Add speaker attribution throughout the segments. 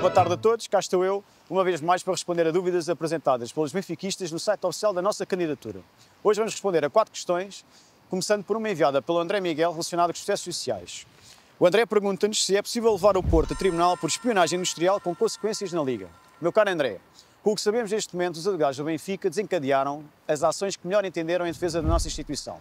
Speaker 1: boa tarde a todos. Cá estou eu, uma vez mais, para responder a dúvidas apresentadas pelos benfiquistas no site oficial da nossa candidatura. Hoje vamos responder a 4 questões, começando por uma enviada pelo André Miguel relacionada com os processos sociais. O André pergunta-nos se é possível levar o Porto a tribunal por espionagem industrial com consequências na Liga. Meu caro André, com o que sabemos neste momento, os advogados do Benfica desencadearam as ações que melhor entenderam em defesa da nossa instituição.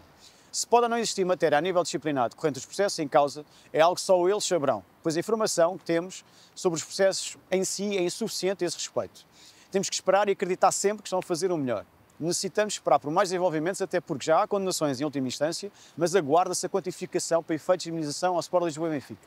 Speaker 1: Se pode ou não existir matéria a nível disciplinar decorrente dos processos em causa, é algo que só eles saberão, pois a informação que temos sobre os processos em si é insuficiente a esse respeito. Temos que esperar e acreditar sempre que estão a fazer o melhor. Necessitamos esperar por mais desenvolvimentos, até porque já há condenações em última instância, mas aguarda-se a quantificação para efeitos de imunização ao Sport Lisboa e Benfica.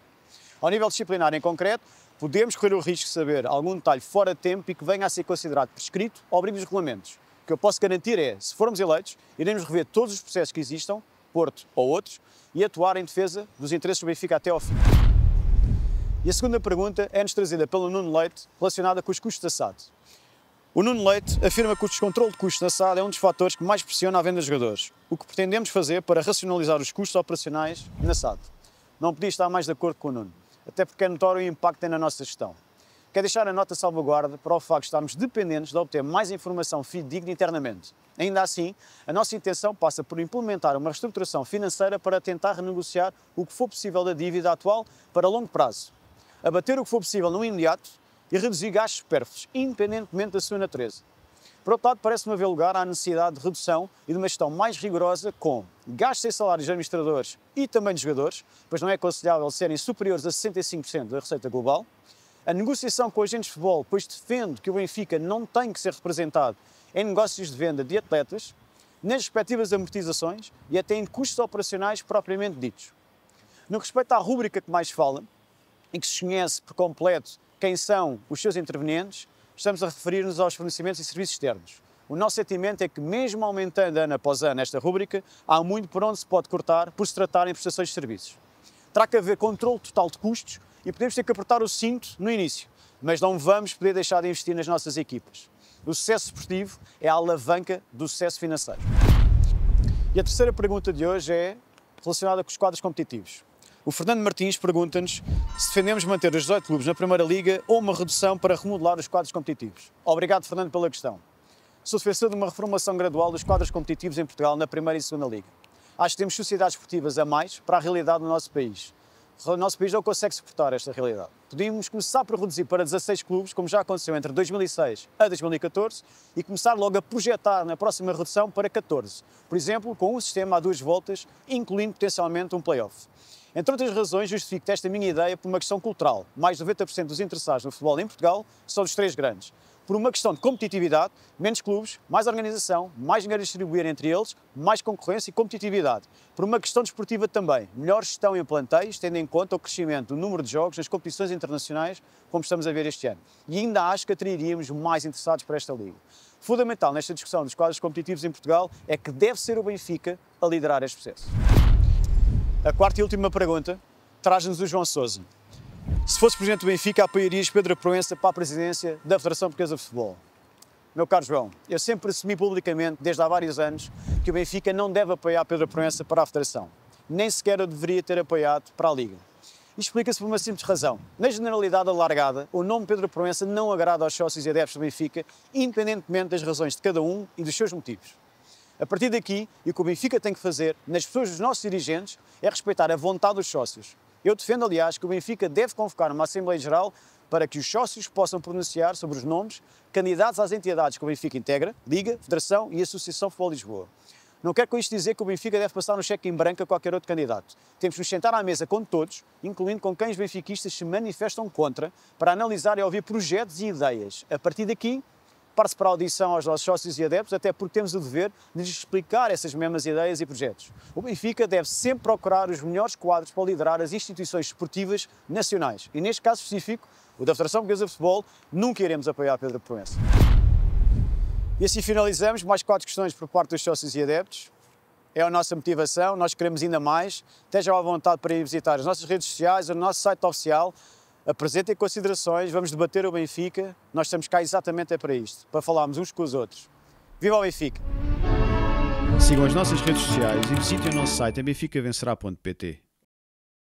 Speaker 1: Ao nível disciplinar em concreto, podemos correr o risco de saber algum detalhe fora de tempo e que venha a ser considerado prescrito ou abrigo dos regulamentos. O que eu posso garantir é, se formos eleitos, iremos rever todos os processos que existam, Porto ou outros, e atuar em defesa dos interesses do Benfica até ao fim. E a segunda pergunta é-nos trazida pelo Nuno Leite, relacionada com os custos da SAD. O Nuno Leite afirma que o descontrole de custos na SAD é um dos fatores que mais pressiona a venda de jogadores, o que pretendemos fazer para racionalizar os custos operacionais na SAD. Não podia estar mais de acordo com o Nuno, até porque é notório o impacto que tem na nossa gestão. Quero deixar a nota de salvaguarda para o facto de estarmos dependentes de obter mais informação fidedigna internamente. Ainda assim, a nossa intenção passa por implementar uma reestruturação financeira para tentar renegociar o que for possível da dívida atual para longo prazo, abater o que for possível no imediato e reduzir gastos supérfluos, independentemente da sua natureza. Por outro lado, parece-me haver lugar à necessidade de redução e de uma gestão mais rigorosa com gastos em salários de administradores e também de jogadores, pois não é aconselhável serem superiores a 65% da receita global, a negociação com agentes de futebol, pois defendo que o Benfica não tem que ser representado em negócios de venda de atletas, nas respectivas amortizações e até em custos operacionais propriamente ditos. No que respeita à rúbrica que mais fala, em que se conhece por completo quem são os seus intervenientes, estamos a referir-nos aos fornecimentos e serviços externos. O nosso sentimento é que, mesmo aumentando ano após ano esta rúbrica, há muito por onde se pode cortar por se tratar em prestações de serviços. Terá que haver controle total de custos e podemos ter que apertar o cinto no início, mas não vamos poder deixar de investir nas nossas equipas. O sucesso esportivo é a alavanca do sucesso financeiro. E a terceira pergunta de hoje é relacionada com os quadros competitivos. O Fernando Martins pergunta-nos se defendemos manter os 18 clubes na Primeira Liga ou uma redução para remodelar os quadros competitivos. Obrigado, Fernando, pela questão. Sou defensor de uma reformulação gradual dos quadros competitivos em Portugal na Primeira e Segunda Liga. Acho que temos sociedades esportivas a mais para a realidade do nosso país. O nosso país não consegue suportar esta realidade. Podíamos começar por reduzir para 16 clubes, como já aconteceu entre 2006 a 2014, e começar logo a projetar na próxima redução para 14. Por exemplo, com um sistema a 2 voltas, incluindo potencialmente um play-off. Entre outras razões, justifico esta minha ideia por uma questão cultural. Mais de 90% dos interessados no futebol em Portugal são dos 3 grandes. Por uma questão de competitividade, menos clubes, mais organização, mais dinheiro a distribuir entre eles, mais concorrência e competitividade. Por uma questão desportiva também, melhor gestão em plantéis, tendo em conta o crescimento do número de jogos nas competições internacionais, como estamos a ver este ano. E ainda acho que atrairíamos mais interessados para esta liga. Fundamental nesta discussão dos quadros competitivos em Portugal é que deve ser o Benfica a liderar este processo. A quarta e última pergunta traz-nos o João Sousa. Se fosse presidente do Benfica, apoiarias Pedro Proença para a presidência da Federação Portuguesa de Futebol? Meu caro João, eu sempre assumi publicamente, desde há vários anos, que o Benfica não deve apoiar Pedro Proença para a Federação. Nem sequer o deveria ter apoiado para a Liga. Isto explica-se por uma simples razão. Na generalidade alargada, o nome Pedro Proença não agrada aos sócios e adeptos do Benfica, independentemente das razões de cada um e dos seus motivos. A partir daqui, e o que o Benfica tem que fazer, nas pessoas dos nossos dirigentes, é respeitar a vontade dos sócios. Eu defendo, aliás, que o Benfica deve convocar uma Assembleia Geral para que os sócios possam pronunciar sobre os nomes candidatos às entidades que o Benfica integra, Liga, Federação e Associação Futebol Lisboa. Não quero com isto dizer que o Benfica deve passar um cheque em branco a qualquer outro candidato. Temos que nos sentar à mesa com todos, incluindo com quem os benfiquistas se manifestam contra, para analisar e ouvir projetos e ideias. A partir daqui, parte para a audição aos nossos sócios e adeptos, até porque temos o dever de lhes explicar essas mesmas ideias e projetos. O Benfica deve sempre procurar os melhores quadros para liderar as instituições esportivas nacionais. E neste caso específico, o da Federação Portuguesa de Futebol, nunca iremos apoiar Pedro Proença. E assim finalizamos mais 4 questões por parte dos sócios e adeptos. É a nossa motivação, nós queremos ainda mais. Estejam à vontade para ir visitar as nossas redes sociais, o nosso site oficial. Apresentem considerações, vamos debater o Benfica. Nós estamos cá exatamente para isto, para falarmos uns com os outros. Viva o Benfica! Sigam as nossas redes sociais e visitem o nosso site em benficavencerá.pt.